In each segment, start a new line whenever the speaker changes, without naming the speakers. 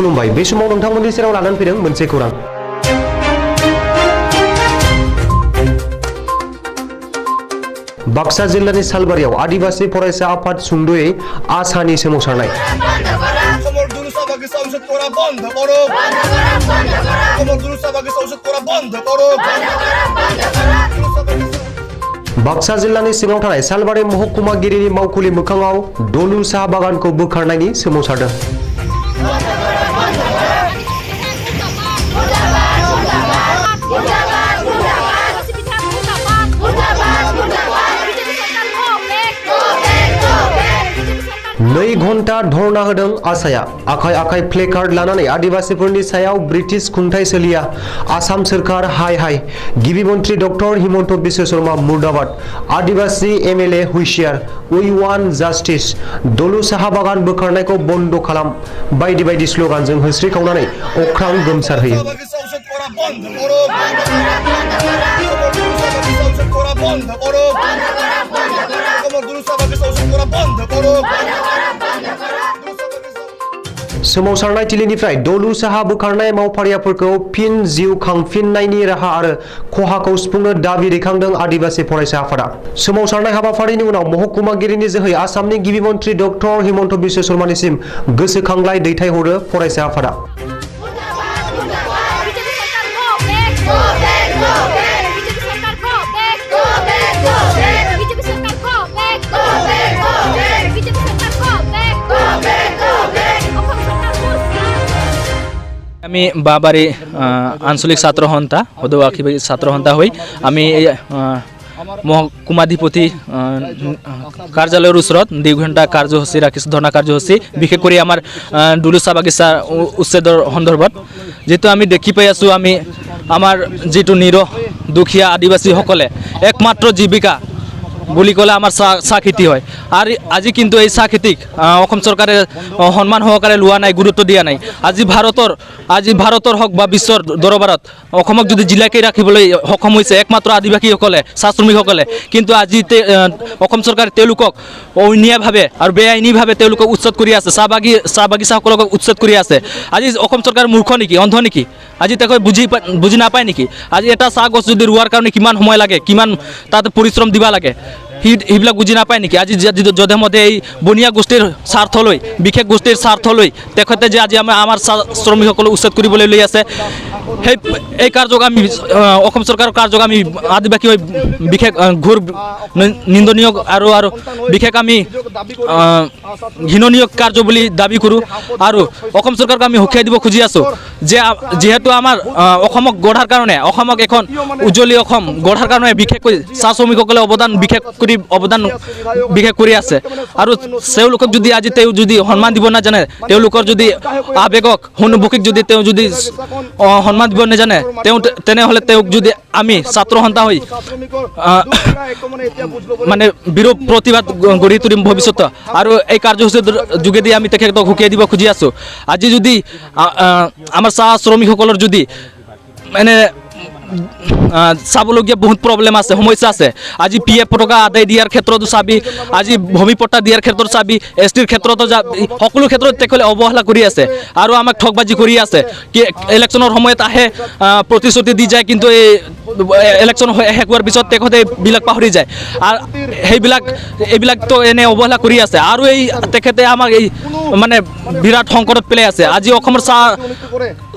खुलुमबाय बे समाव नोंथांमोननि सेराव लानानै फैदों मोनसे खौरां बाक्सा जिल्लानि सालबारियाव आदिवासी फरायसा आफाद सुंद'यै आसानि सोमावसारनाय बाक्सा जिल्लानि सिङाव थानाय सालबारि महकुमागिरिनि मावखुलि मोखाङाव दलु साहा बागानखौ बोखारनायनि सोमावसारदों नै घन्टा धरना होदों आसाया आखाइ आखाइ प्लेकार्ड लानानै आदिवासीफोरनि सायाव ब्रिटिश खुंथाय सोलिया आसाम सोरखार हाय हाय गिबि मन्त्रि डक्टर हिमन्त बिश्व शर्मा मुर्दाबाद आदिवासी एमएलए हुइसियार वी वान जास्टिस दलु साहा बागान बोखारनायखौ बन्द खालाम बायदि बायदि स्लोगानजों होस्रिखावनानै अख्रां गोमसारहोयो सोमावसारनाय थिलिनिफ्राय दलु साहा बोखारनाय मावफारियाफोरखौ फिन जिउ खांफिननायनि राहा आरो खहाखौ सुफुंनो दाबि दैखांदों आदिवासी फरायसा आफादा सोमावसारनाय हाबाफारिनि उनाव महकुमागिरिनि जोहै आसामनि गिबि मन्त्रि डक्टर हिमन्त बिश्व शर्मानिसिम गोसोखांलाय दैथायहरो फरायसा आफादा
আমি বাবাৰী আঞ্চলিক ছাত্ৰ সন্থা সদৌ ছাত্ৰ সন্থা হৈ আমি মহকুমাধিপতি কাৰ্যালয়ৰ ওচৰত 2 ঘণ্টা কাৰ্যসূচী ৰাখিছোঁ ধৰ্ণা কাৰ্যসূচী বিশেষ কৰি আমাৰ দলু চাহ বাগিচা উচ্ছেদৰ সন্দৰ্ভত যেটো আমি দেখি পাই আছো আমি আমাৰ যেটো নিৰহ দুখীয়া আদিবাসীসকলে একমাত্ৰ জীৱিকা বুলি ক'লে আমাৰ চাহ খেতি হয় আৰু আজি কিন্তু এই চাহ খেতিক অসম চৰকাৰে সন্মান সহকাৰে লোৱা নাই গুৰুত্ব দিয়া নাই আজি ভাৰতৰ হওক বা বিশ্বৰ দৰবাৰত অসমক যদি জিলাকৈ ৰাখিবলৈ সক্ষম হৈছে একমাত্ৰ আদিবাসীসকলে চাহ শ্ৰমিকসকলে কিন্তু আজি অসম চৰকাৰে তেওঁলোকক অন্যায়ভাৱে আৰু বেআইনীভাৱে তেওঁলোকক উচ্ছেদ কৰি আছে চাহ বাগিচাসকলক উচ্ছেদ কৰি আছে আজি অসম চৰকাৰ মূৰ্খ নেকি অন্ধ নেকি আজি তেওঁক বুজি নাপায় নেকি আজি এটা চাহ গছ যদি ৰোৱাৰ কাৰণে কিমান সময় লাগে কিমান তাত পৰিশ্ৰম দিব লাগে সেইবিলাক বুজি নাপায় নেকি আজি যধে মধে এই বনিয়া গোষ্ঠীৰ স্বাৰ্থ লৈ বিশেষ গোষ্ঠীৰ স্বাৰ্থ লৈ তেখেতে যে আজি আমাৰ শ্ৰমিকসকলক উচ্ছেদ কৰিবলৈ লৈ আছে এই কাৰ্যক আমি অসম চৰকাৰৰ কাৰ্যক আমি আদিবাসী হৈ বিশেষ ঘোৰ নিন্দনীয় আৰু বিশেষ আমি ঘৃণনীয় কাৰ্য বুলি দাবী কৰোঁ আৰু অসম চৰকাৰক আমি সকীয়াই দিব খুজি আছোঁ যে যিহেতু আমাৰ অসমক গঢ়াৰ কাৰণে অসমক এখন উজ্জ্বলী অসম গঢ়াৰ কাৰণে বিশেষকৈ চাহ শ্ৰমিকসকলে অৱদান বিশেষ কৰি আছে আৰু তেওঁলোকক যদি আজি তেওঁ যদি সন্মান দিব নাজানে তেওঁলোকৰ যদি আৱেগক অনুভূতিক যদি তেওঁ যদি সন্মান দিব নাজানে তেনেহ'লে তেওঁক যদি আমি ছাত্ৰ সন্থা হৈ মানে বিৰোধ প্ৰতিবাদ গঢ়ি তুলিম ভৱিষ্যত আৰু এই কাৰ্যসূচীৰ যোগেদি আমি তেখেতক সকীয়াই দিব খুজি আছোঁ আজি যদি আমাৰ চাহ শ্ৰমিকসকলৰ যদি মানে চাবলগীয়া বহুত প্ৰব্লেম আছে সমস্যা আছে আজি PF টকা আদায় দিয়াৰ ক্ষেত্ৰতো চাবি আজি ভূমি পট্টা দিয়াৰ ক্ষেত্ৰত চাবি STৰ ক্ষেত্ৰতো সকলো ক্ষেত্ৰত তেখেতে অৱহেলা কৰি আছে আৰু আমাক ঠগবাজি কৰি আছে কি ইলেকশ্যনৰ সময়ত আহে প্ৰতিশ্ৰুতি দি যায় কিন্তু এই ইলেকশ্যন শেষ হোৱাৰ পিছত তেখেতে এইবিলাক পাহৰি যায় আৰু এইবিলাকতো এনে অৱহেলা কৰি আছে আৰু এই তেখেতে আমাক এই মানে বিৰাট সংকটত পেলাই আছে আজি অসমৰ চাহ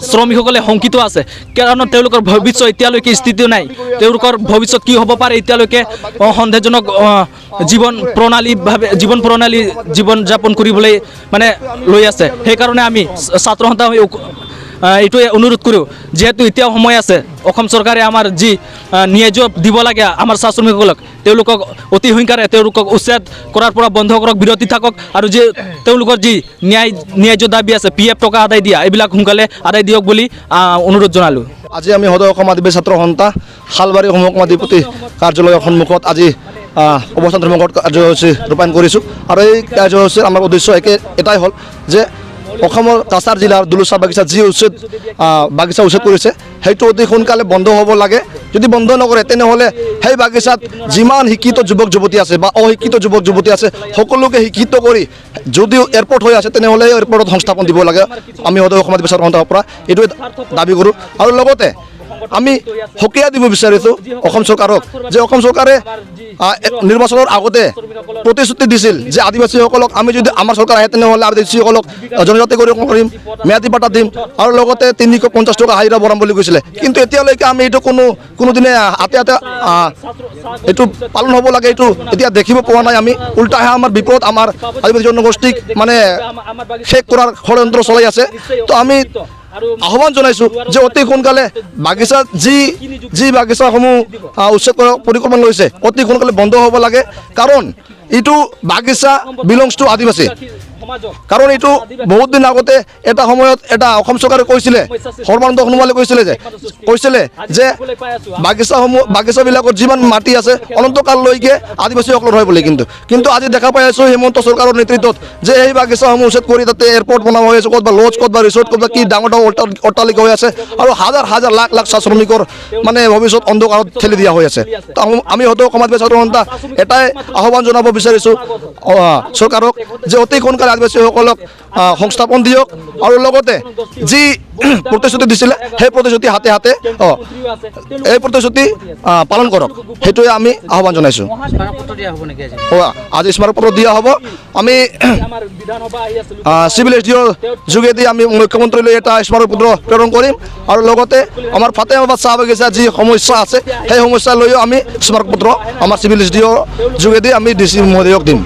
শ্ৰমিকসকলে শংকিত আছে কাৰণ তেওঁলোকৰ ভৱিষ্যত এতিয়ালৈকে স্থিতি নাই তেওঁলোকৰ ভৱিষ্যত কি হ'ব পাৰে এতিয়ালৈকে সন্দেহজনক জীৱন প্ৰণালী জীৱন যাপন কৰিবলৈ মানে লৈ আছে সেইকাৰণে আমি ছাত্ৰ সন্থা হৈ এইটোৱে অনুৰোধ কৰোঁ যেহেতু এতিয়াও সময় আছে অসম চৰকাৰে আমাৰ যি ন্যায্য দিব লাগে আমাৰ চাহ শ্ৰমিকসকলক তেওঁলোকক অতি সোনকালে তেওঁলোকক উচ্ছেদ কৰাৰ পৰা বন্ধ কৰক বিৰতি থাকক আৰু যে তেওঁলোকৰ যি ন্যায্য দাবী আছে PF টকা আদায় দিয়া এইবিলাক সোনকালে আদায় দিয়ক বুলি অনুৰোধ জনালোঁ
আজি আমি সদৌ অসম আদিবাসী ছাত্ৰ সন্থা শালবাৰী মহকুমাধিপতি কাৰ্যালয়ৰ সন্মুখত আজি অৱস্থান ধৰ্মঘট কাৰ্যসূচী ৰূপায়ণ কৰিছোঁ আৰু এই কাৰ্যসূচীৰ আমাৰ উদ্দেশ্য এটাই হ'ল যে অসমৰ কাছাৰ জিলাৰ দুলু চাহ বাগিচা যি বাগিচা উচ্ছেদ কৰিছে সেইটো অতি সোনকালে বন্ধ হ'ব লাগে। যদি বন্ধ নকৰে তেনেহ'লে সেই বাগিচাত যিমান শিক্ষিত যুৱক যুৱতী আছে বা অশিক্ষিত যুৱক যুৱতী আছে সকলোকে শিক্ষিত কৰি যদিও এয়াৰপৰ্ট হৈ আছে তেনেহ'লে এয়াৰপৰ্টত সংস্থাপন দিব লাগে। আমি সদৌ সমাজ বিচাৰ সন্থাৰ পৰা এইটোৱে দাবী কৰোঁ। আৰু লগতে আমি সকীয়া দিব বিচাৰিছোঁ অসম চৰকাৰক যে অসম চৰকাৰে নিৰ্বাচনৰ আগতে প্ৰতিশ্ৰুতি দিছিল যে আদিবাসীসকলক আমি যদি আমাৰ চৰকাৰ আহে তেনেহ'লে আদিবাসীসকলক জনজাতিকৰণ কৰিম, ম্যাদী পাট্টা দিম আৰু লগতে 350 টকা হাজিৰা বঢ়াম বুলি কৈছিলে। কিন্তু এতিয়ালৈকে আমি এইটো কোনোদিনে হাতে এইটো পালন হ'ব লাগে এইটো এতিয়া দেখিব পোৱা নাই। আমি উল্টাহে আমাৰ বিপদ আমাৰ আদিবাসী জনগোষ্ঠীক মানে শেষ কৰাৰ ষড়যন্ত্ৰ চলাই আছে। তো আমি আহ্বান জনাইছোঁ যে অতি সোনকালে বাগিচা যি বাগিচাসমূহ উচ্ছেদ কৰাৰ পৰিকল্পনা লৈছে অতি সোনকালে বন্ধ হ'ব লাগে। কাৰণ এইটো বাগিচা বিলংছ টু আদিবাসী। কাৰণ এইটো বহুত দিন আগতে এটা সময়ত এটা অসম চৰকাৰে কৈছিলে, সৰ্বানন্দ সোণোৱালে কৈছিলে যে বাগিচাবিলাকত যিমান মাটি আছে অনন্তকাললৈকে আদিবাসীসকলৰ হয় বুলি। কিন্তু আজি দেখা পাই আছোঁ হিমন্ত চৰকাৰৰ নেতৃত্বত যে এই বাগিচাসমূহ উচ্ছেদ কৰি তাতে এয়াৰপৰ্ট বনোৱা হৈ আছে, ক'তবা লজ, ক'তবা ৰিচৰ্ট, ক'তবা কি ডাঙৰ অট্টালিকা হৈ আছে আৰু হাজাৰ হাজাৰ লাখ লাখ চাহ শ্ৰমিকৰ মানে ভৱিষ্যত অন্ধকাৰত ঠেলি দিয়া হৈ আছে। তো আমি হয়তো সমাজ ছাত্ৰ সন্থা এটাই আহ্বান জনাব বিচাৰিছোঁ চৰকাৰক যে অতি সোনকালে আদিবাসীসকলক সংস্থাপন দিয়ক আৰু লগতে যি প্ৰতিশ্ৰুতি দিছিলে সেই প্ৰতিশ্ৰুতি হাতে এই প্ৰতিশ্ৰুতি পালন কৰক, সেইটোৱে আমি আহ্বান জনাইছোঁ। আজি স্মাৰকপত্ৰ দিয়া হ'ব। আমি চিভিল এছডিঅ'ৰ যোগেদি আমি মুখ্যমন্ত্ৰীলৈ এটা স্মাৰকপত্ৰ প্ৰেৰণ কৰিম আৰু লগতে আমাৰ ফাটেমাবাদ চাহ বাগিচা যি সমস্যা আছে সেই সমস্যা লৈও আমি স্মাৰকপত্ৰ আমাৰ চিভিল এছডিঅ'ৰ যোগেদি আমি DC মহোদয়ক দিম।